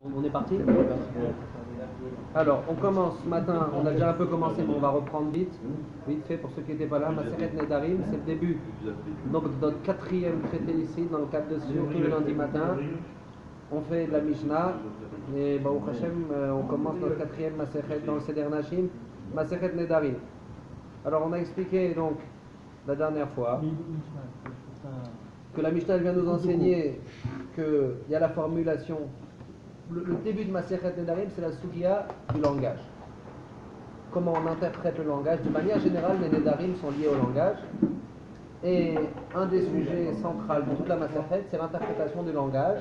On est parti? Alors, on commence ce matin, on a déjà un peu commencé, mais on va reprendre vite fait pour ceux qui n'étaient pas là. Maseret Nedarim, c'est le début. Donc, notre quatrième traité ici, dans le cadre de Siour, tous les lundis matin, on fait de la Mishnah. Et Baruch Hashem, on commence notre quatrième Maseret dans le Seder Nashim, Maseret Nedarim. Alors, on a expliqué donc la dernière fois que la Mishnah vient nous enseigner qu'il y a la formulation. Le début de Masechet Nedarim, c'est la Sugia du langage. Comment on interprète le langage. De manière générale, les Nedarim sont liés au langage. Et un des sujets centraux de toute la Masechet, c'est l'interprétation du langage.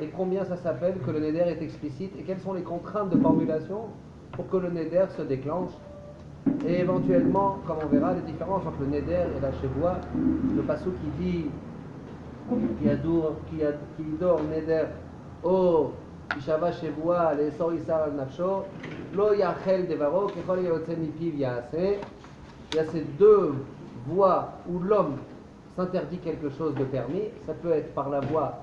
Et combien ça s'appelle que le Neder est explicite. Et quelles sont les contraintes de formulation pour que le Neder se déclenche. Et éventuellement, comme on verra, les différences entre le Neder et la Shevoua. Le passou qui dit qui dort Neder au Ishava Shevoua, les Sorisar al-Nafsho, Lo Yachel Devaro, Kechol Yotze Mipiv Yaase. Il y a ces deux voies où l'homme s'interdit quelque chose de permis. Ça peut être par la voie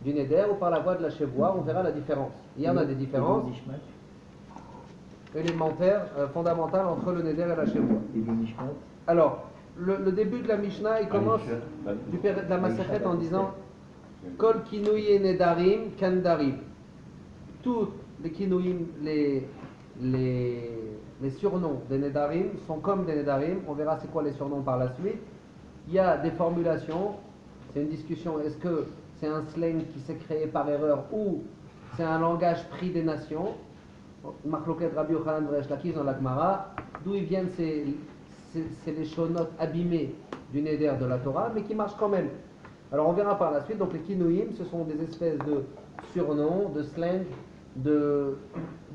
du Neder ou par la voie de la Shevoua. On verra la différence. Il y en a des différences élémentaires, fondamentales entre le Neder et la Shevoua. Alors, le début de la Mishnah, il commence de la Masechet en disant Kol kinouye nedarim kandarim. Tous les kinouim, les surnoms des nedarim sont comme des nedarim. On verra c'est quoi les surnoms par la suite. Il y a des formulations. C'est une discussion. Est-ce que c'est un slang qui s'est créé par erreur ou c'est un langage pris des nations? Marloket Rabbi Yochanan Resh Lakish dans la Gemara. D'où ils viennent c'est les shonotes abîmés du neder de la Torah, mais qui marchent quand même. Alors on verra par la suite. Donc les kinouim, ce sont des espèces de surnoms, de slang, de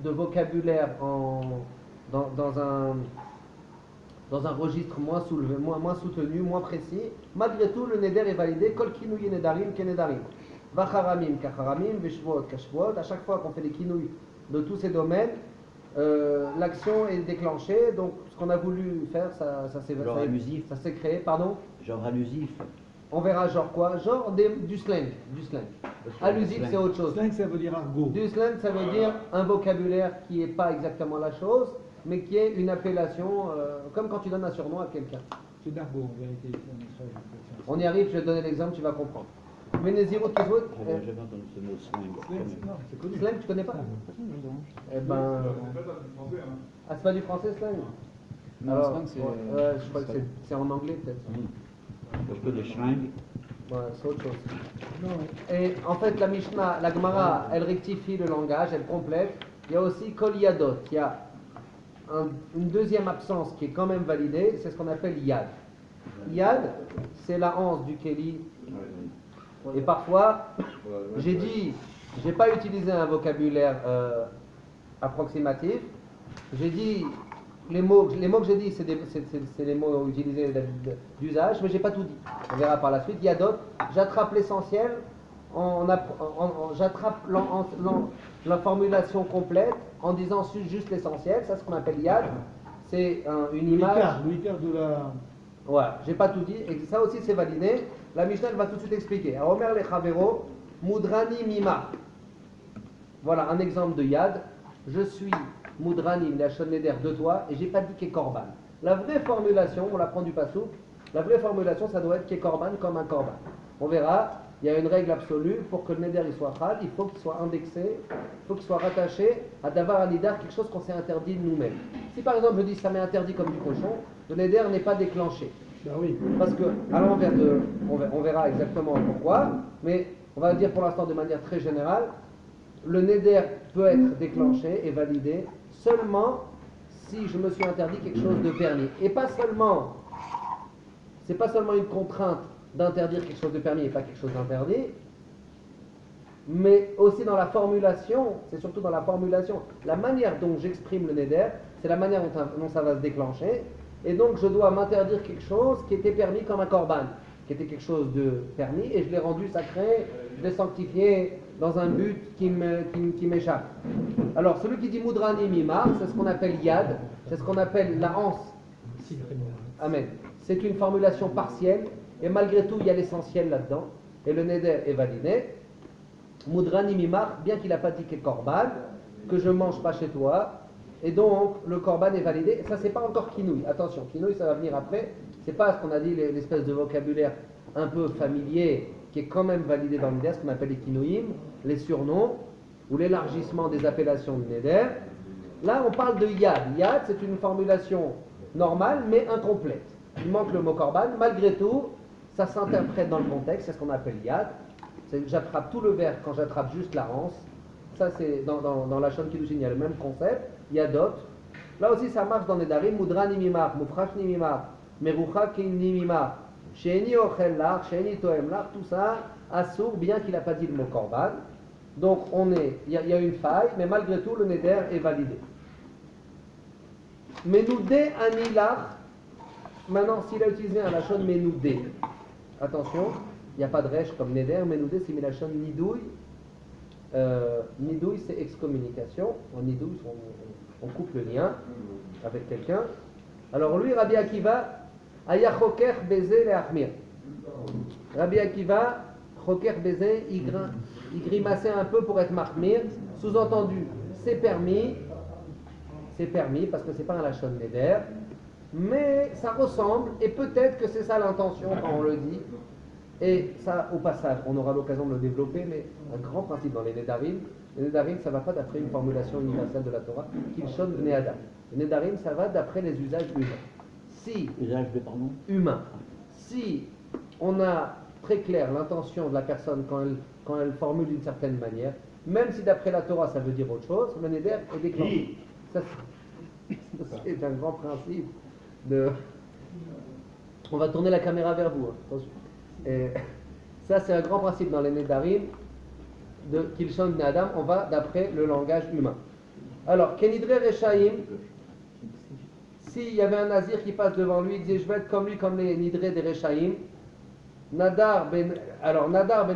vocabulaire dans un registre moins soulevé, moins soutenu, moins précis. Malgré tout, le neder est validé. Kol kinouye nedarim ke nedarim. Vacharamim kacharamim, veshvot kashvot. À chaque fois qu'on fait des kinouilles de tous ces domaines, l'action est déclenchée. Donc ce qu'on a voulu faire, ça s'est créé. Pardon? Genre allusif. On verra genre quoi? Genre du slang. Allusif, c'est autre chose. Slang, ça veut dire argot. Du slang, ça veut dire un vocabulaire qui n'est pas exactement la chose, mais qui est une appellation, comme quand tu donnes un surnom à quelqu'un. C'est d'argot, en vérité. On y arrive, je vais te donner l'exemple, tu vas comprendre. Ménézirot Kizot. J'avais entendu ce mot slang. Non, c'est connu. Slang, tu connais pas? Eh ben. Ah, c'est pas du français, slang? Non, alors, slang, c'est. Je crois que c'est en anglais, peut-être. Je connais slang. Ouais, c'est autre chose. Et en fait, la Mishnah, la Gemara, elle rectifie le langage, elle complète. Il y a aussi Kol Yadot. Il y a une deuxième absence qui est quand même validée, c'est ce qu'on appelle Yad. Yad, c'est la hanse du Keli. Et parfois, j'ai pas utilisé un vocabulaire approximatif. J'ai dit, les mots que j'ai dit, c'est les mots utilisés d'usage, mais j'ai pas tout dit. On verra par la suite. Yadot, j'attrape l'essentiel, j'attrape la formulation complète en disant juste l'essentiel. Ça, c'est ce qu'on appelle Yad. C'est une image. L'écart de la. Voilà, j'ai pas tout dit, et ça aussi c'est validé. La Mishnah va tout de suite expliquer. Alors, Omer le Chavero, Mudrani Mima. Voilà un exemple de Yad. Je suis Mudrani, la Neder de toi, et j'ai pas dit Kekorban. La vraie formulation, on la prend du Passouk, la vraie formulation ça doit être Kekorban comme un Korban. On verra, il y a une règle absolue, pour que le Neder il soit Khal, il faut qu'il soit indexé, il faut qu'il soit rattaché à Davar Anidar, quelque chose qu'on s'est interdit de nous-mêmes. Si par exemple je dis ça m'est interdit comme du cochon, le Neder n'est pas déclenché. Ben oui. Parce que, à l'envers on verra exactement pourquoi, mais on va dire pour l'instant de manière très générale, le Neder peut être déclenché et validé seulement si je me suis interdit quelque chose de permis. Et pas seulement, c'est pas seulement une contrainte d'interdire quelque chose de permis et pas quelque chose d'interdit, mais aussi dans la formulation, c'est surtout dans la formulation, la manière dont j'exprime le Neder, c'est la manière dont ça va se déclencher. Et donc je dois m'interdire quelque chose qui était permis comme un korban, qui était quelque chose de permis, et je l'ai rendu sacré, je l'ai sanctifié dans un but qui m'échappe. Alors celui qui dit Mudrani Mimar, c'est ce qu'on appelle Yad, c'est ce qu'on appelle la hanse. Amen. C'est une formulation partielle, et malgré tout il y a l'essentiel là-dedans, et le Neder est validé. Moudrani mimar, bien qu'il n'a pas dit que korban, que je ne mange pas chez toi, et donc le korban est validé. Et ça, c'est pas encore kinouï. Attention, kinouï, ça va venir après. C'est pas ce qu'on a dit, l'espèce de vocabulaire un peu familier qui est quand même validé dans le neder, ce qu'on appelle les kinouïm, les surnoms ou l'élargissement des appellations de neder. Là, on parle de yad. Yad, c'est une formulation normale mais incomplète. Il manque le mot korban. Malgré tout, ça s'interprète dans le contexte. C'est ce qu'on appelle yad. C'est que j'attrape tout le verre quand j'attrape juste la rance. Ça, c'est dans la Shon Kiddushin, il y a le même concept. Yadot. Là aussi, ça marche dans les darim. Mudra ni mimar, mufrash ni mimar, merucha ki ni mimar, sheeni ochel lach, sheeni toem lach, tout ça, assour, bien qu'il n'a pas dit le mot korban. Donc, il y a une faille, mais malgré tout, le neder est validé. Menoudé anilach. Maintenant, s'il a utilisé un lachon menoudé, attention, il n'y a pas de rèche comme neder. Menoudé, c'est lachon nidouille. Nidouille, c'est excommunication. En nidouille, on coupe le lien avec quelqu'un. Alors lui, Rabbi Akiva, aya choker baiser le achmir. Rabbi Akiva, choker baiser, il grimaçait un peu pour être mahmir. Sous-entendu, c'est permis parce que c'est pas un lachon neder, mais ça ressemble, et peut-être que c'est ça l'intention quand on le dit. Et ça, au passage, on aura l'occasion de le développer, mais un grand principe dans les Nédarim, ça ne va pas d'après une formulation universelle de la Torah, qu'il shon bnei adam. Les Nédarim, ça va d'après les usages humains. Usage de pardon. Humain. Si on a très clair l'intention de la personne quand elle formule d'une certaine manière, même si d'après la Torah ça veut dire autre chose, le Néder est déclenché. Ça, c'est un grand principe de... On va tourner la caméra vers vous. Attention. Et ça, c'est un grand principe dans les Nédarim de Kilshon Bnei Adam. On va d'après le langage humain. Alors, Kenidre Rechaim, s'il y avait un nazir qui passe devant lui, il disait je vais être comme lui, comme les Nidre des Rechaim. Nadar ben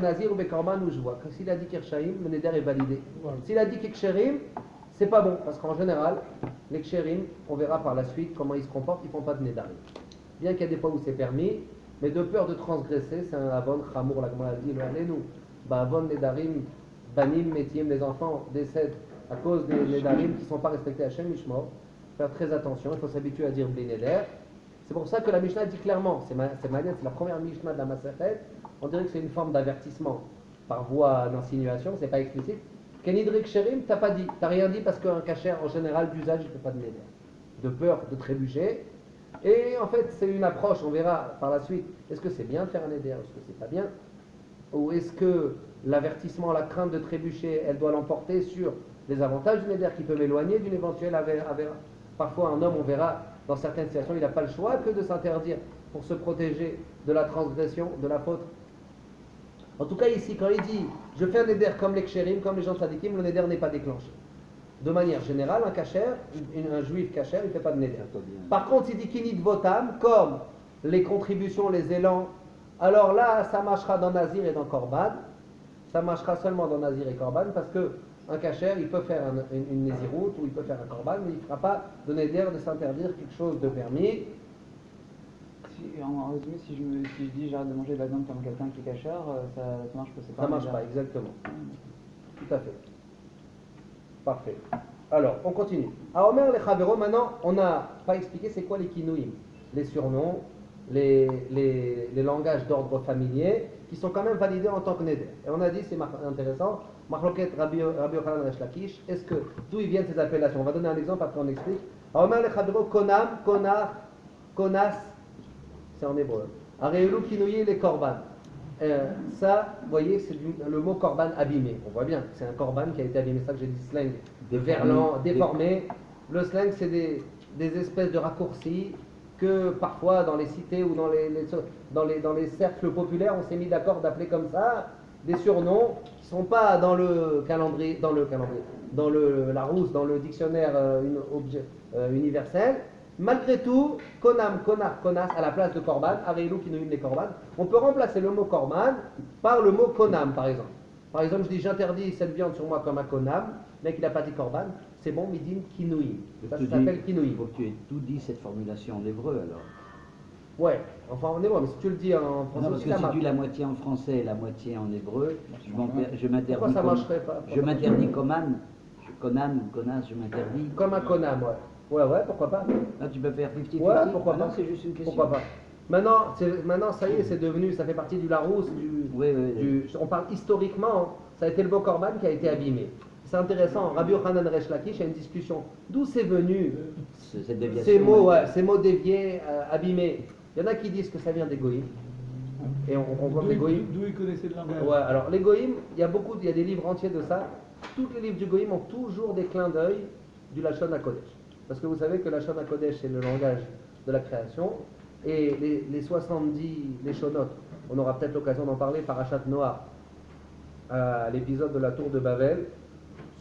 Nazir ou Bekorban ou je vois. S'il a dit Kershaim, le Neder est validé. S'il a dit Keksherim, c'est pas bon, parce qu'en général, les Ksherim, on verra par la suite comment ils se comportent, ils font pas de Nedarim. Bien qu'il y a des fois où c'est permis, mais de peur de transgresser, c'est un avon chamour, la Gemara dit, nous, avon nedarim, banim, métiim, les enfants décèdent à cause des nedarim qui ne sont pas respectés à Hashem Mishmor. Faire très attention, il faut s'habituer à dire bli neder. C'est pour ça que la Mishnah dit clairement, c'est la première Mishnah de la Masechet, on dirait que c'est une forme d'avertissement par voie d'insinuation, c'est pas explicite. Kenidrik Sherim, t'as pas dit, t'as rien dit parce qu'un kasher en général d'usage, il ne fait pas de neder. De peur de trébucher. Et en fait, c'est une approche, on verra par la suite. Est-ce que c'est bien de faire un éder, est-ce que c'est pas bien? Ou est-ce que l'avertissement, la crainte de trébucher, elle doit l'emporter sur les avantages d'une éder qui peut m'éloigner d'une éventuelle avéra? Parfois, un homme, on verra, dans certaines situations, il n'a pas le choix que de s'interdire pour se protéger de la transgression, de la faute. En tout cas, ici, quand il dit « je fais un éder comme les kshérim, comme les gens tzadikim », le néder n'est pas déclenché. De manière générale, un kasher, un juif kasher, il ne fait pas de neder. Par contre, il dit kinit votam, comme les contributions, les élans, alors là, ça marchera dans Nazir et dans Korban. Ça marchera seulement dans Nazir et Korban parce qu'un kasher, il peut faire une Néziroute ou il peut faire un Korban, mais il ne fera pas de neder de s'interdire quelque chose de permis. En résumé, si je dis j'arrête de manger de la viande comme quelqu'un qui est kasher, ça marche pas. Ça marche pas, exactement. Tout à fait. Parfait. Alors, on continue. À Omer les Chavero, maintenant, on n'a pas expliqué c'est quoi les kinouïm, les surnoms, les langages d'ordre familier, qui sont quand même validés en tant que neder. Et on a dit, c'est intéressant, Machloket Rabbi Yochanan Resh Lakish, est-ce que, d'où ils viennent ces appellations? On va donner un exemple, après on explique. À Omer les Chavero, Konam, Konar, Konas, c'est en hébreu. Areulu kinouï les Korban. Ça, vous voyez, c'est le mot korban abîmé. On voit bien que c'est un korban qui a été abîmé. C'est ça que j'ai dit slang, de verlan, déformé. Le slang, c'est des espèces de raccourcis que parfois dans les cités ou dans les cercles populaires, on s'est mis d'accord d'appeler comme ça des surnoms qui ne sont pas dans le calendrier, dans Larousse, dans le dictionnaire universel. Malgré tout, konam, konar, konas, à la place de korban, areilou qui nous les korban, on peut remplacer le mot korban par le mot konam, par exemple. Par exemple, je dis j'interdis cette viande sur moi comme un konam, mais qu'il n'a pas dit korban, c'est bon, midin kinouim. Ça s'appelle kinouim. Il faut que tu aies tout dit cette formulation en hébreu alors. Ouais, enfin en hébreu, mais si tu le dis en Non, français, parce que ça si marche. tu dis la moitié en français et la moitié en hébreu, je m'interdis. Pourquoi ça marcherait pas? Je m'interdis Conan ou Conas, je m'interdis. Comme un Konam, ouais. Ouais, pourquoi pas? Là, tu peux faire 50-50. Ouais, pourquoi Ah non, pas? c'est juste une question. Pourquoi pas? Maintenant, ça y est, c'est devenu, ça fait partie du Larousse, on parle historiquement, ça a été le beau Corban qui a été abîmé. C'est intéressant, Rabbi Yochanan Resh Lakish a une discussion. D'où c'est venu Cette déviation, ces mots déviés, abîmés? Il y en a qui disent que ça vient des Goïms. Et on voit que les Goïms. D'où ils connaissaient le langage. Ouais, alors les Goïms, il y a des livres entiers de ça. Tous les livres du Goïm ont toujours des clins d'œil du Lachon HaKodesh. Parce que vous savez que Lachon HaKodesh, c'est le langage de la création. Et les 70 Leshonot, on aura peut-être l'occasion d'en parler, Parashat Noah, à l'épisode de la tour de Babel,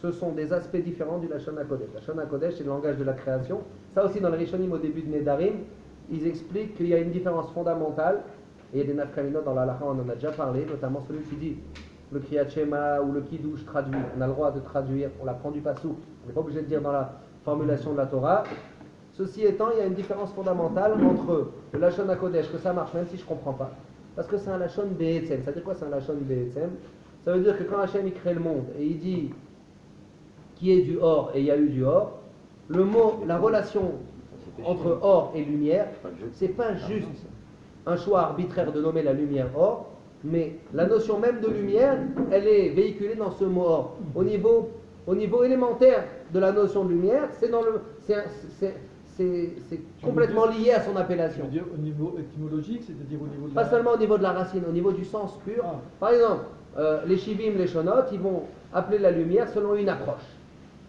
ce sont des aspects différents du Lachon HaKodesh. Lachon HaKodesh, c'est le langage de la création. Ça aussi, dans les Rishonim, au début de Nedarim, ils expliquent qu'il y a une différence fondamentale, et il y a des nafkaminot dans la halakha, on en a déjà parlé, notamment celui qui dit le Kriyat Shema ou le Kiddush traduit. On a le droit de traduire, on l'apprend du Passouk, on n'est pas obligé de dire dans la formulation de la Torah. Ceci étant, il y a une différence fondamentale entre le Lachon HaKodesh, que ça marche même si je ne comprends pas, parce que c'est un Lachon Be'etzem. Ça veut dire quoi, c'est un Lachon Be'etzem? Ça veut dire que quand Hachem il crée le monde et il dit qu'il y ait du or et il y a eu du or, le mot, la relation entre or et lumière, c'est pas juste un choix arbitraire de nommer la lumière or, mais la notion même de lumière, elle est véhiculée dans ce mot or. Au niveau élémentaire de la notion de lumière, c'est complètement lié à son appellation. Je veux dire au niveau étymologique, c'est-à-dire au niveau de Pas la... seulement au niveau de la racine, au niveau du sens pur. Ah. Par exemple, les shivim, les shonot, ils vont appeler la lumière selon une approche.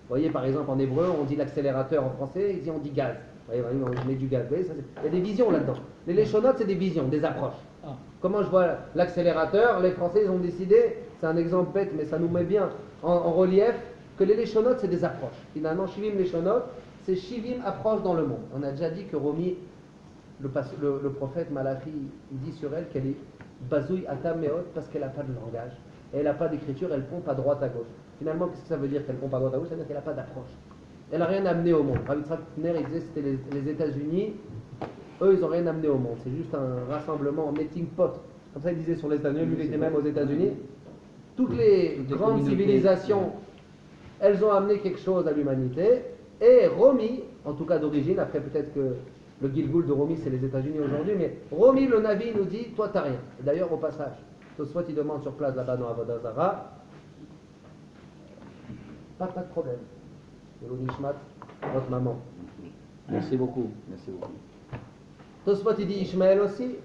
Vous voyez, par exemple, en hébreu, on dit l'accélérateur en français, ici on dit gaz. Vous voyez, on met du gaz. Vous voyez, il y a des visions là-dedans. Les leshonot, c'est des visions, des approches. Ah. Comment je vois l'accélérateur? Les Français, ils ont décidé, c'est un exemple bête, mais ça nous met bien en relief, que les leshonot, c'est des approches. Finalement, shivim, leshonot, c'est shivim approche dans le monde. On a déjà dit que Romi, le prophète Malachi, il dit sur elle qu'elle est bazouille atam meot parce qu'elle n'a pas de langage. Et elle n'a pas d'écriture, elle pompe à droite à gauche. Finalement, qu'est-ce que ça veut dire qu'elle pompe à droite à gauche? Ça veut dire qu'elle n'a pas d'approche. Elle n'a rien amené au monde. Rav Yitzhak Tner, il disait que c'était les États-Unis, eux, ils n'ont rien amené au monde. C'est juste un rassemblement, un meeting pot. Comme ça, il disait sur les États-Unis, lui, il était même aux États-Unis. Toutes les grandes civilisations, elles ont amené quelque chose à l'humanité. Et Romi, en tout cas d'origine, après peut-être que le Gilgoul de Romi, c'est les États-Unis aujourd'hui, mais Romi, le Navi, nous dit, toi, t'as rien. Et d'ailleurs, au passage, soit il demande sur place là-bas dans Avodah Zarah, pas de problème. Yelo Nishmat, votre maman. Merci beaucoup. Merci beaucoup. Tosfot il dit Ishmaël aussi.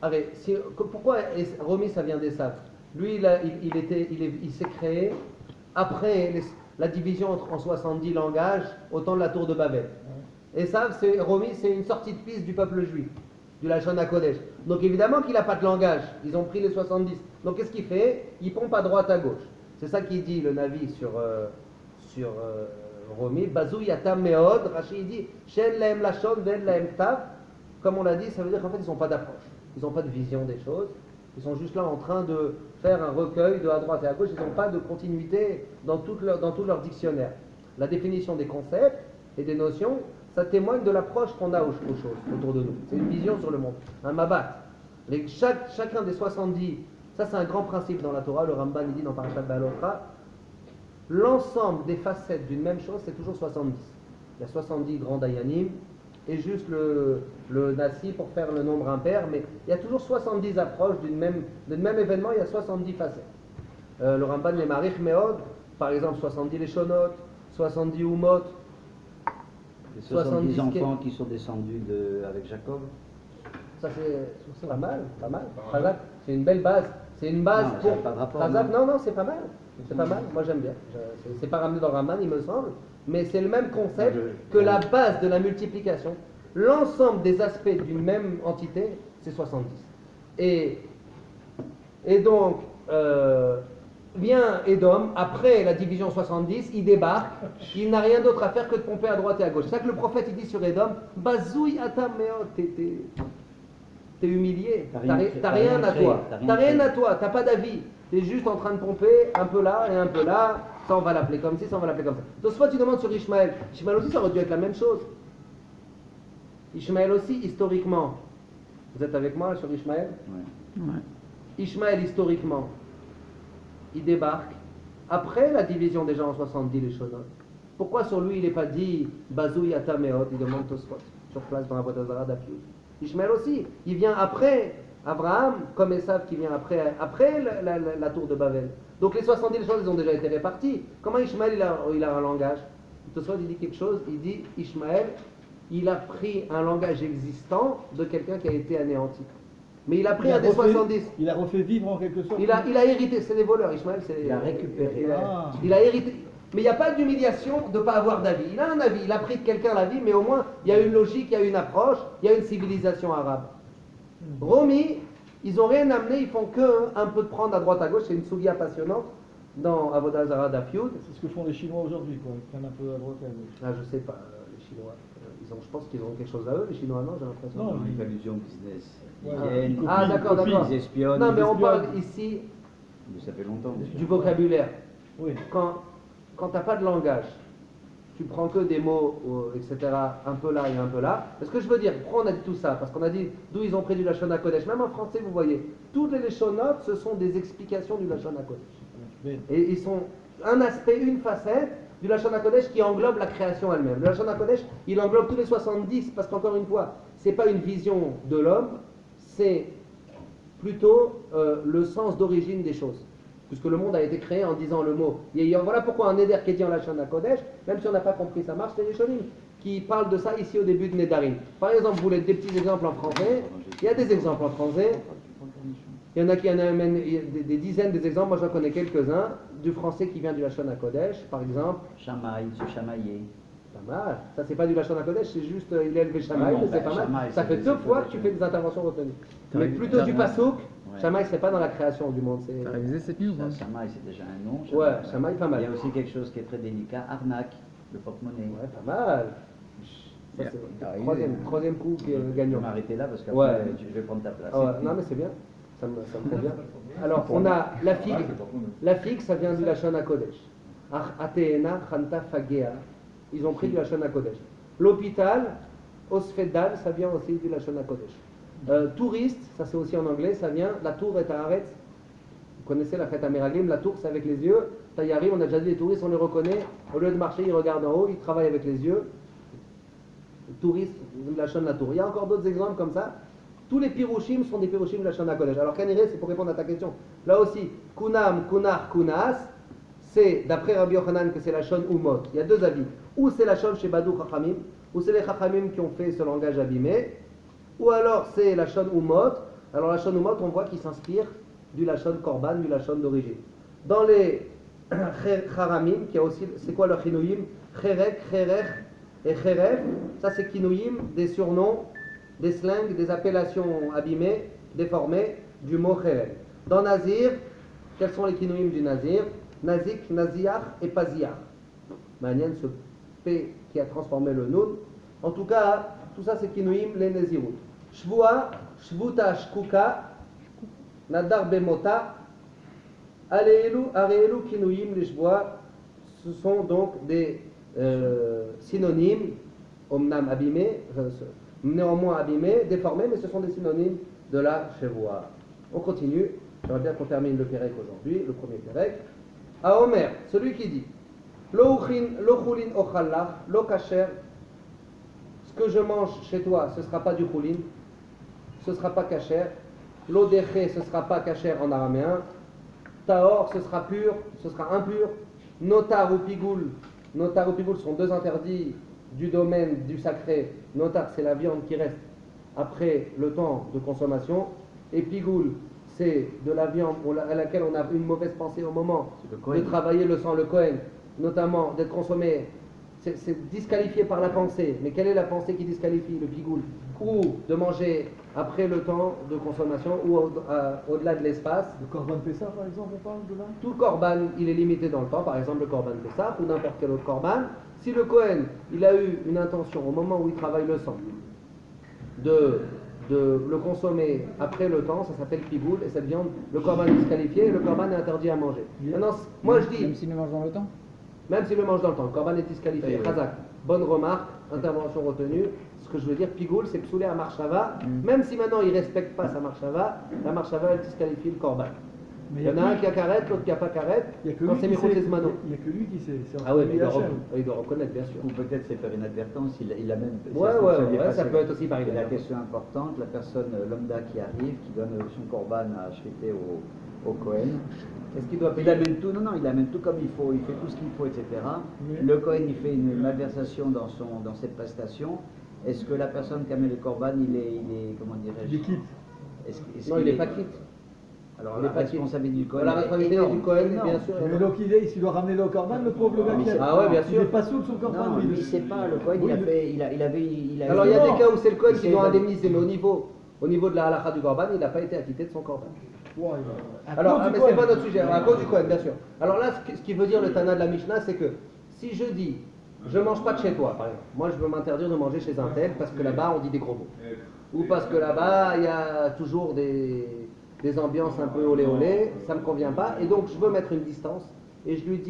Allez, pourquoi Romi ça vient des Saves? Lui il s'est créé après la division en 70 langages au temps de la tour de Babel. Et Sav, Romi c'est une sortie de piste du peuple juif, du Lachon HaKodesh. Donc évidemment qu'il n'a pas de langage, ils ont pris les 70. Donc qu'est-ce qu'il fait? Il pompe à droite à gauche. C'est ça qu'il dit le Navi sur Romi, Bazou Yatam Meod, Rashi dit Shen Laem Lachon, Ven Laem Tav. Comme on l'a dit, ça veut dire qu'en fait ils n'ont pas d'approche, ils n'ont pas de vision des choses, ils sont juste là en train de faire un recueil de à droite et à gauche, ils n'ont pas de continuité dans tout leur dictionnaire. La définition des concepts et des notions, ça témoigne de l'approche qu'on a aux choses autour de nous. C'est une vision sur le monde, un mabat. Chacun des 70, ça c'est un grand principe dans la Torah, le Ramban il dit dans Parashat Baalotcha, l'ensemble des facettes d'une même chose, c'est toujours 70. Il y a 70 grands dayanim, et juste le Nassi pour faire le nombre impair, mais il y a toujours 70 approches d'un même événement, il y a 70 facettes. Le Ramban les Marich Meod, par exemple 70 les Shonot, 70 Umot, Les 70 enfants qui sont descendus avec Jacob. Ça c'est pas mal, pas mal. Chazak, c'est une belle base. C'est une base Non, pour. ça n'a pas de rapport, Chazak, non. non, c'est pas mal. C'est pas mal, moi j'aime bien. C'est pas ramené dans le Ramban, il me semble, mais c'est le même concept que la base de la multiplication. L'ensemble des aspects d'une même entité, c'est 70. Et donc, vient Édom, après la division 70, il débarque, il n'a rien d'autre à faire que de pomper à droite et à gauche. C'est ça que le prophète il dit sur Édom, Bazouille atam meod, t'es humilié, t'as rien à toi, t'as rien à toi, t'as pas d'avis, t'es juste en train de pomper un peu là et un peu là, ça on va l'appeler comme ci, ça on va l'appeler comme ça. Donc soit tu demandes sur Ishmaël, Ishmaël aussi ça aurait dû être la même chose. Ishmaël aussi, historiquement. Vous êtes avec moi sur Ishmaël? Ouais. Ishmaël, historiquement, il débarque après la division des gens en 70, les Shonot. Pourquoi sur lui il n'est pas dit Bazou Yata Meot, il demande Tosfot, sur place dans la Avodah Zarah d'Afiud. Ishmaël aussi, il vient après Abraham, comme Esav qui vient après la tour de Babel. Donc les 70 choses, ils ont déjà été répartis. Comment Ishmaël il a un langage? Tosfot il dit quelque chose, il dit Ishmaël, il a pris un langage existant de quelqu'un qui a été anéanti. Mais il a pris un des 70. Il a refait vivre en quelque sorte. Il a hérité, c'est des voleurs, Ishmaël. Il a récupéré. Il a hérité. Mais il n'y a pas d'humiliation de ne pas avoir d'avis. Il a un avis, il a pris de quelqu'un l'avis, mais au moins il y a une logique, il y a une approche, il y a une civilisation arabe. Romi, ils n'ont rien amené, ils font que un peu de prendre à droite à gauche, c'est une soulia passionnante dans Avodah Zarah d'Afiud. C'est ce que font les Chinois aujourd'hui, quoi. Ils prennent un peu à droite et à gauche. Ah, je sais pas, les Chinois. Je pense qu'ils ont quelque chose à eux, les Chinois, non, j'ai l'impression. Non, Une allusion business. Ouais. Ils viennent, Ah, d'accord, d'accord. ils espionnent. Non, mais on espionnent. parle ici Mais ça fait longtemps. déjà. du vocabulaire. Oui. Quand tu n'as pas de langage, tu prends que des mots, etc., un peu là et un peu là. Ce que je veux dire, pourquoi on a dit tout ça? Parce qu'on a dit d'où ils ont pris du Lashon HaKodesh. Même en français, vous voyez, toutes les Lashonot, ce sont des explications du Lashon HaKodesh. Et ils sont un aspect, une facette du Lashon HaKodesh qui englobe la création elle-même. Le Lashon HaKodesh, il englobe tous les 70, parce qu'encore une fois, c'est pas une vision de l'homme, c'est plutôt le sens d'origine des choses. Puisque le monde a été créé en disant le mot. Et voilà pourquoi un Neder qui est dit en Lashon HaKodesh, même si on n'a pas compris ça marche, c'est les Shonim qui parlent de ça ici au début de Nedarim. Par exemple, vous voulez des petits exemples en français? Il y a des exemples en français. Il y en a qui en amènent des dizaines d'exemples. Moi, j'en connais quelques-uns du français qui vient du Lashon HaKodesh, par exemple. Chamaï, se chamailler. Pas mal. Ça, c'est pas du Lashon HaKodesh, c'est juste il a élevé Shamaï, mais c'est pas mal. Shamaï, Ça fait c'est deux des fois que tu expressions. fais des interventions retenues. T'as Mais révisé- plutôt du t'as- Passouk, Ouais. Shamaï, c'est pas dans la création du monde. T'as révisé cette nuit ou pas? Chamaï, c'est déjà un nom. Ouais, Shamaï, pas mal. Il y a aussi quelque chose qui est très délicat, arnaque, le porte-monnaie. Ouais, pas mal. Ça, c'est Ah, le oui. troisième coup Je vais gagnant. m'arrêter là parce qu'après, Ouais. je vais prendre ta place. Ah ouais, non, mais c'est bien. Ça me convient. Alors, on a la figue. La figue, ça vient du Lashon HaKodesh. Ateena, Chanta, Fagea. Ils ont pris du Lashon HaKodesh. L'hôpital, Osfedal, ça vient aussi du Lashon HaKodesh. Touriste, ça c'est aussi en anglais, ça vient, la tour est à Haaretz. Vous connaissez la fête Ameraglim, la tour c'est avec les yeux. Taïari, on a déjà dit, les touristes, on les reconnaît. Au lieu de marcher, ils regardent en haut, ils travaillent avec les yeux. Touriste, Lashon la tour. Il y a encore d'autres exemples comme ça. Tous les pirouchim sont des pirouchim de Lashon HaKodesh. Alors, Kaniré, c'est pour répondre à ta question. Là aussi, Kunam, Kunar, Kunas, c'est d'après Rabbi Yochanan que c'est Lashon Umot. Il y a deux avis. Ou c'est Lashon chez Badou Chachamim, ou c'est les Chachamim qui ont fait ce langage abîmé, ou alors c'est Lashon Umot. Alors, Lashon Umot, on voit qu'il s'inspire du Lashon Korban, du Lashon d'origine. Dans les Charamim, qui a aussi, c'est quoi leur Chinuyim? Cherek, Cherech et Cheref, ça c'est Kinuyim, des surnoms, des slangs, des appellations abîmées, déformées du mot Cheref. Dans Nazir, quels sont les Kinuyim du Nazir? Nazik, Naziach et Paziach. Manienne, ce P qui a transformé le Nun. En tout cas, tout ça c'est Kinuyim, les Nezirut. Shvua, Shvuta, Shkuka, Nadar Bemota, Areelu, Kinuyim, les Shvua, ce sont donc des synonymes, omnam abîmés, néanmoins abîmés, déformés, mais ce sont des synonymes de la Shevoa. On continue, j'aimerais bien qu'on termine le Pérec aujourd'hui, le premier Pérec. À Omer, celui qui dit Lo chulin ochalach, lo kasher, ce que je mange chez toi, ce ne sera pas du chulin, ce ne sera pas kasher, lo deche, ce ne sera pas kasher en araméen, taor, ce sera pur, ce sera impur, notar ou pigoul sont deux interdits du domaine du sacré. Notar, c'est la viande qui reste après le temps de consommation, et pigoul, c'est de la viande à laquelle on a une mauvaise pensée au moment de travailler le sang, le Kohen, notamment d'être consommé. C'est disqualifié par la pensée. Mais quelle est la pensée qui disqualifie le pigoul? Ou de manger après le temps de consommation ou au-delà de l'espace. Le Corban Pessah, par exemple, on parle de là? Tout corban, il est limité dans le temps, par exemple le corban Pessah ou n'importe quel autre corban. Si le Kohen, il a eu une intention au moment où il travaille le sang, de le consommer après le temps, ça s'appelle pigoul, et cette viande, le corban est disqualifié et le corban est interdit à manger. Maintenant, moi je dis, Même s'il le mange dans le temps? même s'il le mange dans le temps, le corban est disqualifié, Oui. Chazak. bonne remarque, intervention retenue. Ce que je veux dire, Pigoul, c'est psoulé à Marshava. Même si maintenant il ne respecte pas sa Marshava, la Marshava elle disqualifie le Korban. Il y en a un qui a carrette, l'autre qui n'a pas carette. Quand c'est Michot Zezmano. Il n'y a que lui qui sait. Ah oui, mais il doit reconnaître, bien sûr. Ou peut-être c'est faire inadvertance, il a même. Ouais, ça peut être aussi par la inadvertance. question importante, la personne lambda qui arrive, qui donne son korban à acheter au Kohen. Est-ce qu'il doit Il payer amène tout, non, il amène tout comme il faut, il fait tout ce qu'il faut, etc. Le Kohen, il fait une malversation dans cette prestation. Est-ce que la personne qui amène le korban, il est comment dirais-je? Il est quitte. Non, il n'est pas quitte. Alors il la est pas responsabilité du Kohen. La responsabilité du Kohen, bien sûr. Mais donc s'il doit ramener le korban, le pauvre gars qui Ah ouais, bien il sûr. n'est pas sous son korban. Non, lui, il sait pas, le Kohen, Oui, il avait. Alors il y a des cas où c'est le Kohen qui C'est- doit indemniser, mais au niveau de la halakha du Korban, il n'a pas été acquitté de son Korban. Ouais, Alors, mais c'est pas notre sujet, à cause du Kohen, bien sûr. Alors là, ce qui veut dire le Tana de la Mishnah, c'est que si je dis, je ne mange pas de chez toi, par exemple, moi je veux m'interdire de manger chez un tel parce que là-bas on dit des gros mots. Ou parce que là-bas il y a toujours des ambiances un peu olé olé, ça ne me convient pas, et donc je veux mettre une distance, et je lui dis,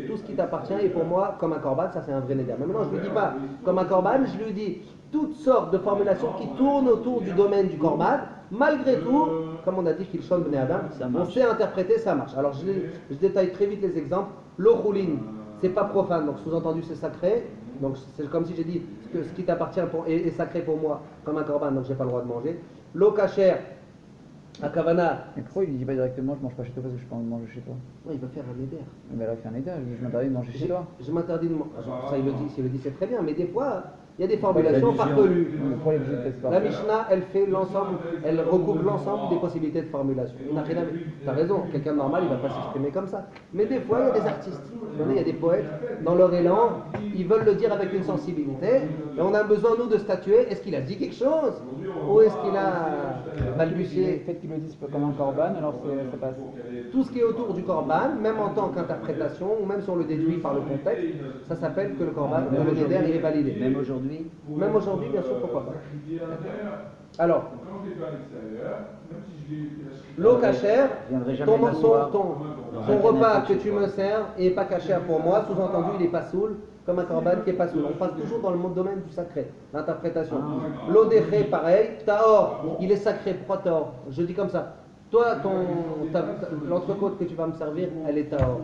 tout ce qui t'appartient est pour moi comme un korban, ça c'est un vrai néder. Mais maintenant je lui dis pas comme un korban, je lui dis toutes sortes de formulations qui tournent autour du domaine du korban. Malgré tout, comme on a dit qu'il chante Bnei Adam, on sait interpréter, ça marche. Alors je détaille très vite les exemples. L'eau rouline, c'est pas profane, donc sous-entendu c'est sacré. Donc c'est comme si j'ai dit que ce qui t'appartient est sacré pour moi comme un korban, donc j'ai pas le droit de manger. L'eau cachère, à Kavana. Mais pourquoi il ne dit pas directement je mange pas chez toi parce que je peux en manger chez toi? Ouais, il veut faire un néder. Mais alors il fait un état, je m'interdis de manger chez toi. Je m'interdis de manger. Ça il le dit, s'il le dit c'est très bien, mais des fois il y a des formulations farfelues. Pourquoi il est obligé de faire La Mishnah, elle fait l'ensemble, elle recouvre l'ensemble des possibilités de formulation. Tu as raison, quelqu'un de normal, il ne va pas s'exprimer comme ça. Mais des fois, il y a des artistes, il y a des poètes, dans leur élan, ils veulent le dire avec une sensibilité, et on a besoin, nous, de statuer, est-ce qu'il a dit quelque chose? Ou est-ce qu'il a Le balbutié? fait qu'il le dise comme un korban, alors ça passe. Tout ce qui est autour du korban, même en tant qu'interprétation, ou même si on le déduit par le contexte, ça s'appelle que le korban, que le néder, il est validé. Même aujourd'hui. Même aujourd'hui, bien sûr, pourquoi pas. Alors, l'eau cachère, Je viendrai jamais ton m'asseoir ton repas que tu me sers est pas cachère pour moi, sous-entendu il est pas soul, comme un korban qui est pas soul. On passe toujours dans le domaine du sacré, l'interprétation. L'eau d'éché, pareil, tahor, il est sacré, pourquoi tahor? Je dis comme ça. Toi, l'entrecôte que tu vas me servir, elle est tahor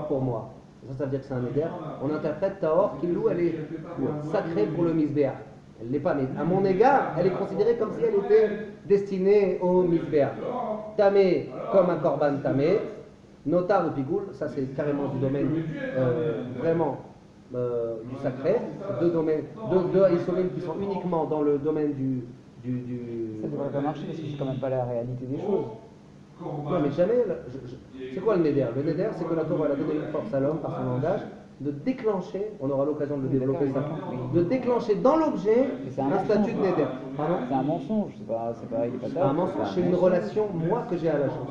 pour moi. Ça veut dire que c'est un éder. On interprète tahor, Kilou, elle est sacrée pour le misbéa. Elle ne l'est pas, mais à mon égard, elle est considérée comme si elle était destinée au misbéa. Tamé, comme un korban tamé. Notar ou pigoul, ça c'est carrément du domaine vraiment du sacré. Deux domaines, deux isomènes qui sont uniquement dans le domaine du. Ça devrait pas marcher parce que c'est quand même pas la réalité des choses. Non, mais jamais. C'est quoi le néder? Le néder, c'est que la Torah a donné une force à l'homme par son langage de déclencher, on aura l'occasion de le développer ça, de déclencher dans l'objet un statut de néder. Pardon? C'est un mensonge, il est pas C'est un mensonge, c'est une relation, moi, que j'ai à la chose.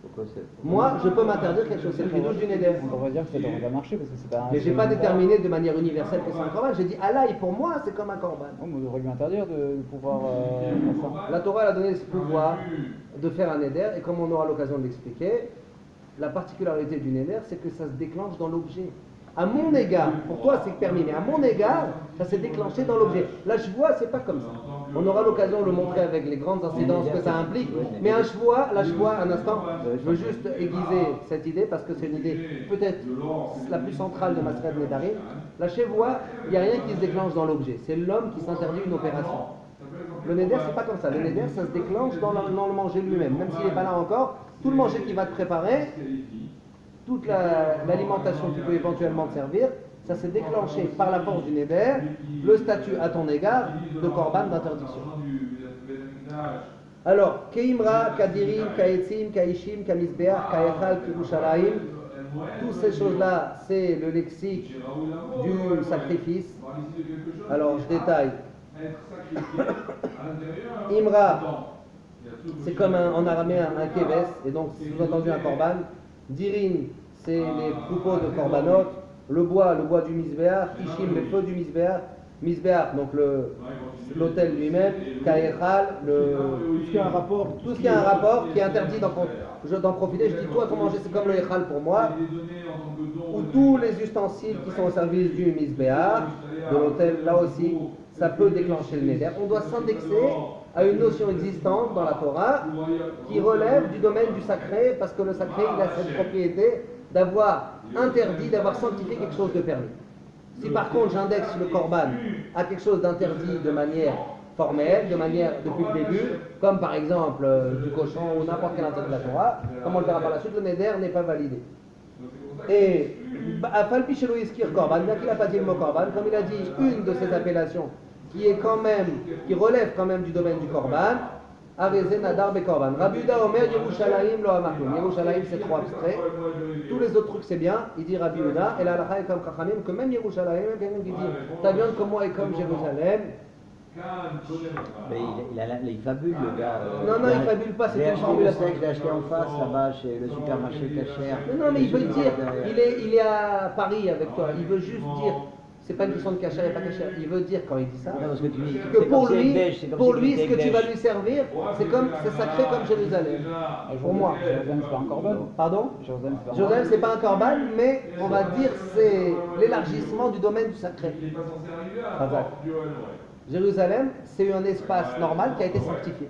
Pourquoi c'est. Moi, je peux m'interdire quelque chose, c'est le ridouche du néder. On devrait dire que ça devrait pas marcher parce que c'est pas. Mais j'ai pas déterminé de manière universelle que c'est un korban. J'ai dit Allah, et pour moi, c'est comme un korban. On devrait lui interdire de pouvoir faire ça. La Torah elle a donné ce pouvoir de faire un néder, et comme on aura l'occasion de l'expliquer, la particularité du néder, c'est que ça se déclenche dans l'objet. À mon égard, pour toi c'est permis, mais à mon égard, ça s'est déclenché dans l'objet. La chevoie, c'est pas comme ça. On aura l'occasion de le montrer avec les grandes incidences que ça implique, mais la chevoie, un instant, je veux juste aiguiser cette idée parce que c'est une idée peut-être la plus centrale de Masred Nedarim. La chevoie, il n'y a rien qui se déclenche dans l'objet, c'est l'homme qui s'interdit une opération. Le néder, c'est pas comme ça. Le néder, ça se déclenche dans le manger lui-même. Même s'il n'est pas là encore, tout le manger qui va te préparer, toute l'alimentation qui peut éventuellement te servir, ça s'est déclenché par la force du néder, le statut à ton égard de korban d'interdiction. Alors, Keimra, Kadirim, Kaetzim, Kaishim, Kamisbeach, Kaechal, Kirushalayim, toutes ces choses-là, c'est le lexique du sacrifice. Alors, je détaille. Imra, c'est comme en araméen un keves, et donc sous-entendu un korban. Dirin, c'est les troupeaux de korbanot. Le bois du misbéach. Ishim, les feux du misbéach. Misbeach, donc l'autel lui-même, Kaechal, Tout ce qui a un rapport. tout ce qui a un rapport qui est interdit d'en profiter. Je dis toi ton manger c'est comme le Echal pour moi, ou tous les ustensiles qui sont au service du Misbeach, de l'autel, là aussi, ça peut déclencher le Neder. On doit s'indexer à une notion existante dans la Torah qui relève du domaine du sacré, parce que le sacré il a cette propriété d'avoir interdit, d'avoir sanctifié quelque chose de permis. Si par contre j'indexe le korban à quelque chose d'interdit de manière formelle, de manière depuis le début, comme par exemple du cochon ou n'importe quel interdit de la Torah, comme on le verra par la suite, le neder n'est pas validé. Et Falpi Shelo Iskir Korban, bien qu'il n'a pas dit le mot korban, comme il a dit une de ces appellations qui relève quand même du domaine du korban, Areze Nadar Bekorban. Rabbi Yehuda Omer Yerushalayim Lo Amachlim. Yerushalayim c'est trop abstrait. Tous les autres trucs c'est bien, il dit Rabbi Yehuda, et la halakha est comme Chachamim, que même Yerushalayim, quelqu'un qui dit ta viande comme moi est comme Jérusalem. Mais il fabule le gars. Non, il fabule pas, c'est une formulation. Le steak j'ai acheté en face là-bas chez le supermarché Cachère. Non, mais il veut dire, il est à Paris avec toi, il veut juste dire. C'est pas une question de cachère et pas cachère. Il veut dire quand il dit ça Non, parce que tu dis, que pour comme lui, si ce que tu vas lui servir, c'est sacré comme Jérusalem. Pour moi. Jérusalem, c'est pas un korban. Pardon Jérusalem, c'est pas un korban. Jérusalem, c'est pas un korban, mais on va dire c'est l'élargissement du domaine du sacré. Razak. Jérusalem, c'est un espace normal qui a été sanctifié.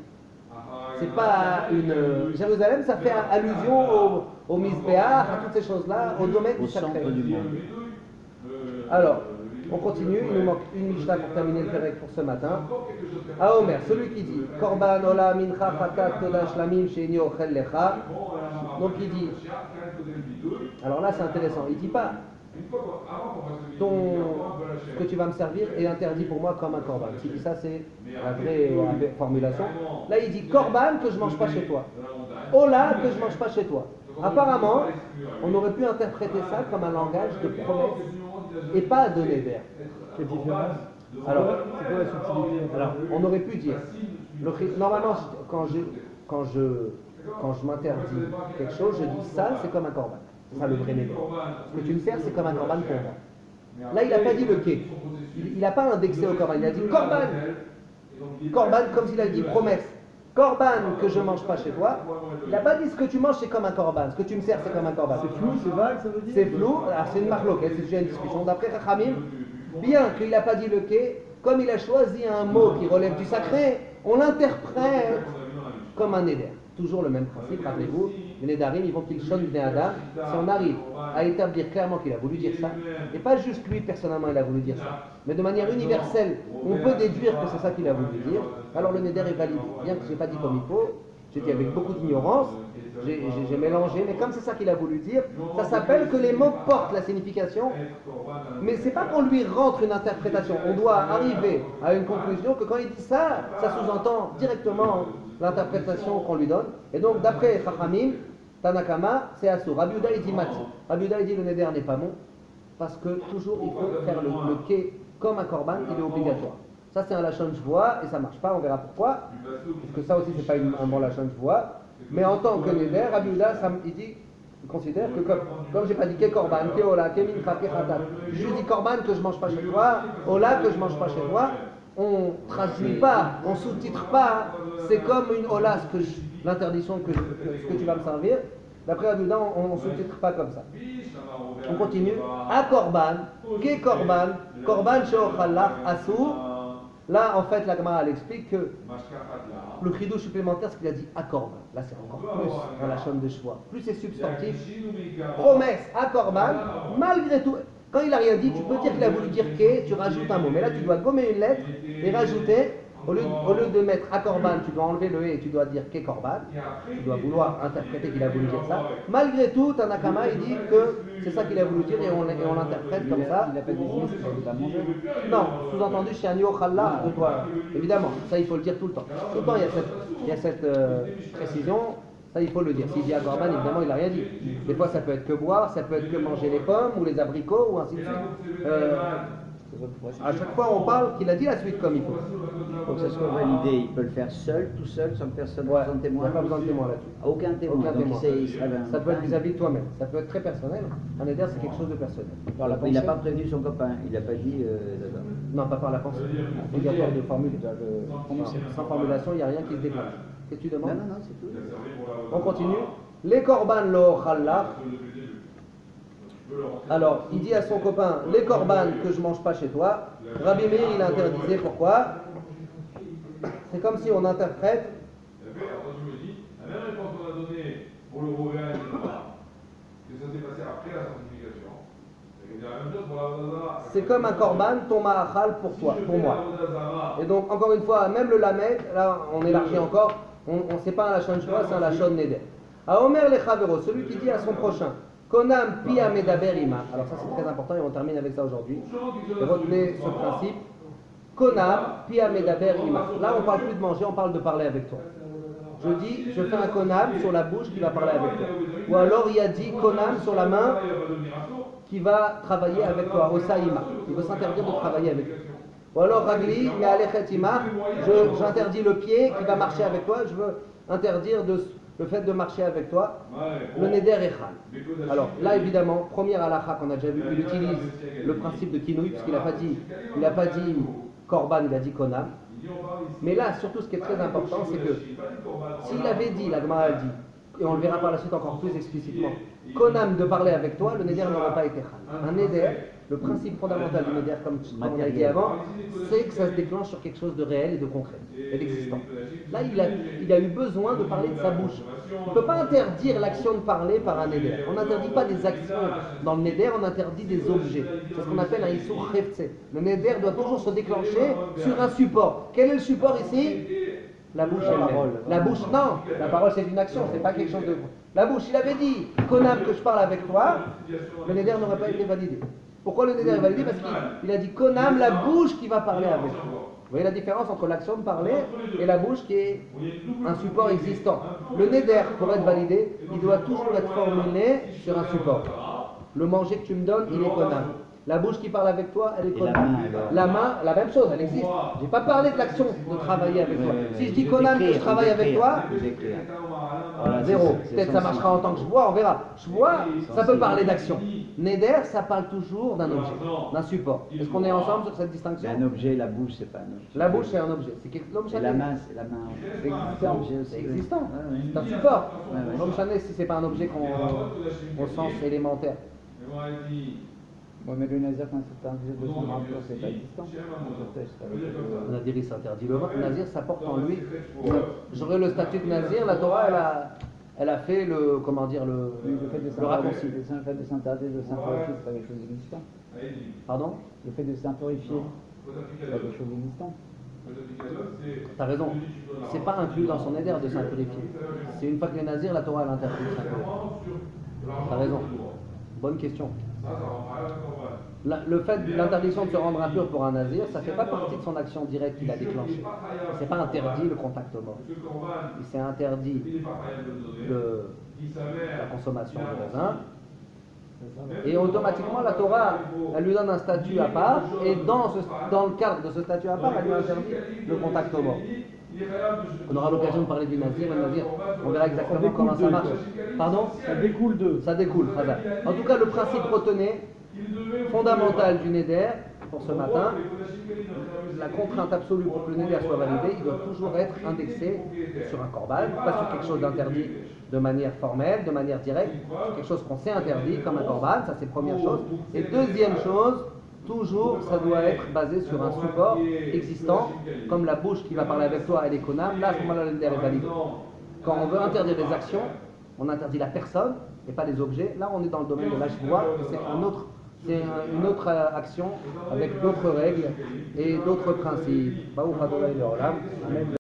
C'est pas une. Jérusalem, ça fait allusion au Misbeach, à toutes ces choses-là, au domaine du sacré. centre du monde. Alors, on continue, il nous manque une Mishnah pour terminer le Pérec pour ce matin. À Omer, celui qui dit Korban Ola Mincha Chatat Toda Shlamim Sheini Ochel Lecha. Donc il dit, alors là c'est intéressant, il dit pas ce que tu vas me servir est interdit pour moi comme un korban. S'il dit ça, c'est la vraie formulation. Là il dit Korban que je mange pas chez toi. Ola que je mange pas chez toi. Apparemment, on aurait pu interpréter ça comme un langage de promesse et pas de neder. Quelle différence? Alors, C'est quoi la subtilité? alors, on aurait pu dire, normalement, quand je m'interdis quelque chose, je dis ça, c'est comme un korban. C'est ça le vrai neder. Ce que tu me sers, c'est comme un korban pour moi. Là, il n'a pas dit le quai. Il n'a pas indexé au korban. Il a dit korban. Korban, comme s'il a dit promesse. Korban que je ne mange pas chez toi. Il n'a pas dit ce que tu manges, c'est comme un korban. Ce que tu me sers, c'est comme un korban. C'est flou, c'est vague, ça veut dire? C'est flou, alors c'est une marloquette, c'est déjà une discussion. D'après Chachamim, bien qu'il n'a pas dit le quai, comme il a choisi un mot qui relève du sacré, on l'interprète comme un neder. Toujours le même principe, rappelez-vous, les nedarim, ils vont qu'ils shon bnei adam. Si on arrive à établir clairement qu'il a voulu dire ça, et pas juste lui personnellement il a voulu dire ça, mais de manière universelle, on peut déduire que c'est ça qu'il a voulu dire, alors le neder est validé. Bien que je n'ai pas dit comme il faut, j'ai dit avec beaucoup d'ignorance, j'ai mélangé, mais comme c'est ça qu'il a voulu dire, ça s'appelle que les mots portent la signification, mais c'est pas qu'on lui rentre une interprétation. On doit arriver à une conclusion que quand il dit ça, ça sous-entend directement l'interprétation qu'on lui donne. Et donc d'après Chachamim, Tanakama, c'est Assour. Rabbi Yehuda il dit Mati. Rabbi Yehuda il dit le neder n'est pas bon, parce que toujours il faut faire le quai comme un korban, il est obligatoire. Ça c'est un lachon shvoa et ça marche pas, on verra pourquoi. Parce que ça aussi c'est pas un bon lachon shvoa. Mais en tant que neder, Rabbi Yehuda il considère que comme j'ai pas dit que korban, que ola, que mincha, que chatat, je dis korban que je mange pas chez toi, ola que je mange pas chez toi, on traduit pas, on sous-titre pas, c'est comme une ola, l'interdiction ce que tu vas me servir. D'après Rabbi Yehuda, on sous-titre pas comme ça. On continue. À korban, que korban, korban she'ochalach asur. Là, en fait, la Gemara elle explique que le chidouche supplémentaire, ce qu'il a dit à korban. Là, c'est encore plus dans la chaîne de choix. Plus c'est substantif. Promesse à korban, malgré tout. Quand il n'a rien dit, tu peux dire qu'il a voulu dire que, tu rajoutes un mot. Mais là, tu dois gommer une lettre et rajouter. Au lieu de mettre à korban, tu dois enlever le et tu dois dire que korban. Tu dois vouloir interpréter qu'il a voulu dire ça. Malgré tout, Tanakama, il dit que c'est ça qu'il a voulu dire et on l'interprète comme ça. Il n'a pas défini ce qu'il va manger. Non, sous-entendu, chez un yochalla de toi. Évidemment, ça il faut le dire tout le temps. Tout le temps, il y a cette précision. Ça, il faut le dire. S'il dit à korban, évidemment, il n'a rien dit. Des fois, ça peut être que boire, ça peut être que manger les pommes ou les abricots ou ainsi de suite. ce soit pour À chaque fois, on parle qu'il a dit la suite comme il faut. Pour que ça soit validé, il peut le faire seul, tout seul, sans personne, Ouais, sans il n'y témoin. a pas besoin de témoin là-dessus. Aucun témoin. Aucun Donc témoin. il serait Ça peut être vis-à-vis de toi-même. Ça peut être très personnel. Un éder, c'est quelque chose de personnel. Par la Il n'a pensée. pas prévenu son copain, il n'a pas dit. Non, pas par la pensée. Obligatoire de formuler. Pour moi, c'est- Sans formulation, il n'y a rien qui se déclenche. Qu'est-ce que tu demandes? Non, c'est tout. On continue. Les korban lo challach. Alors, il dit à son copain, les korban que je mange pas chez toi. Rabbi Meir, il interdisait. Pourquoi? C'est comme si on interprète. Je me dis, la même réponse qu'on a donnée pour le Rovéa et le Torah, que ça s'est passé après la sanctification. C'est la même chose pour la Vodazara. C'est comme un korban, ton ma'achal pour toi, pour moi. Et donc, encore une fois, même le lamed, là, on élargit encore, on ne sait pas un lachon shua, c'est un lachon neder. A Omer le chavero, celui qui dit à son prochain, konam pia medaber ima. Alors ça c'est très important et on termine avec ça aujourd'hui. Et retenez ce principe. Konam pia medaber ima. Là on parle plus de manger, on parle de parler avec toi. Je dis, je fais un konam sur la bouche qui va parler avec toi. Ou alors il a dit konam sur la main qui va travailler avec toi, au saïma. Il veut s'interdire de travailler avec toi. Ou alors ragli, mais alechet ima, j'interdis le pied qui va marcher avec toi, je veux interdire le fait de marcher avec toi, le neder echal. Alors là évidemment, première halakha qu'on a déjà vu, il utilise le principe de kinouï, puisqu'il n'a pas dit korban, il a dit konam. Mais là, surtout ce qui est très important, c'est que s'il avait dit, la Gemara a dit, et on le verra par la suite encore plus explicitement, konam de parler avec toi, le neder n'aurait pas été echal. Un neder, le principe fondamental du neder, comme on l'a dit avant, c'est que ça se déclenche sur quelque chose de réel et de concret, et d'existant. Là, il a eu besoin de parler de sa bouche. On ne peut pas interdire l'action de parler par un neder. On n'interdit pas des actions dans le neder, on interdit des objets. C'est ce qu'on appelle un issur chefze. Le neder doit toujours se déclencher sur un support. Quel est le support ici? La bouche elle-même. La bouche, non. La parole c'est une action, c'est pas quelque chose de... La bouche, il avait dit, konam que je parle avec toi, le neder n'aurait pas été validé. Pourquoi le neder est validé? Parce qu'il a dit konam, la bouche qui va parler avec toi. Vous voyez la différence entre l'action de parler et la bouche qui est un support existant. Le neder, pour être validé, il doit toujours être formulé sur un support. Le manger que tu me donnes, il est konam. La bouche qui parle avec toi, elle est konam. La main, la même chose, elle existe. Je n'ai pas parlé de l'action de travailler avec toi. Si je dis konam que je travaille avec toi, zéro. Peut-être ça marchera en tant que je vois, on verra. Je vois, ça peut parler d'action. Neder, ça parle toujours d'un objet, d'un support. Est-ce qu'on est ensemble sur cette distinction? C'est un objet, la bouche, c'est pas un objet. La bouche, c'est un objet. C'est quelque chose. Et la main, c'est la main. C'est existant. C'est existant. Ouais. C'est un support. Ouais. L'homme chané, si c'est pas un objet au sens élémentaire. Bon, mais le nazir, quand c'est un de son rapport, c'est pas existant. Le nazir, il s'interdit le vin. Le nazir, ça porte en lui. J'aurais le statut de nazir, la Torah, elle a fait le, comment dire, le raccourci. Le fait de s'interdire de s'impurifier, c'est pas quelque chose d'existant. Pardon? Le fait de s'impurifier, c'est pas quelque chose d'existant. T'as raison. C'est pas inclus dans son éder de s'impurifier. C'est une fois que les nazirs, la Torah, elle interdit de s'impurifier. T'as raison. Bonne question. Le fait de l'interdiction de se rendre impur pour un nazir, ça ne fait pas partie de son action directe qu'il a déclenchée. Il s'est pas interdit le contact mort. Il s'est interdit la consommation de raisin. Et automatiquement, la Torah, elle lui donne un statut à part, et dans le cadre de ce statut à part, elle lui interdit le contact mort. On aura l'occasion de parler du nazir, le nazir, on verra exactement comment ça marche. Pardon? Ça découle de. Ça découle, Khazar. En tout cas, le principe retenez, fondamental du neder, pour ce matin, la contrainte absolue pour que le neder soit validé, il doit toujours être indexé sur un korban, pas sur quelque chose d'interdit de manière formelle, de manière directe, sur quelque chose qu'on sait interdit, comme un korban, ça c'est première chose. Et deuxième chose, toujours, ça doit être basé sur un support existant, comme la bouche qui va parler avec toi, elle est konam, là, à ce moment-là, le neder est validé. Quand on veut interdire des actions, on interdit la personne et pas les objets. Là, on est dans le domaine de l'ashvoua, c'est une autre action avec d'autres règles et d'autres principes.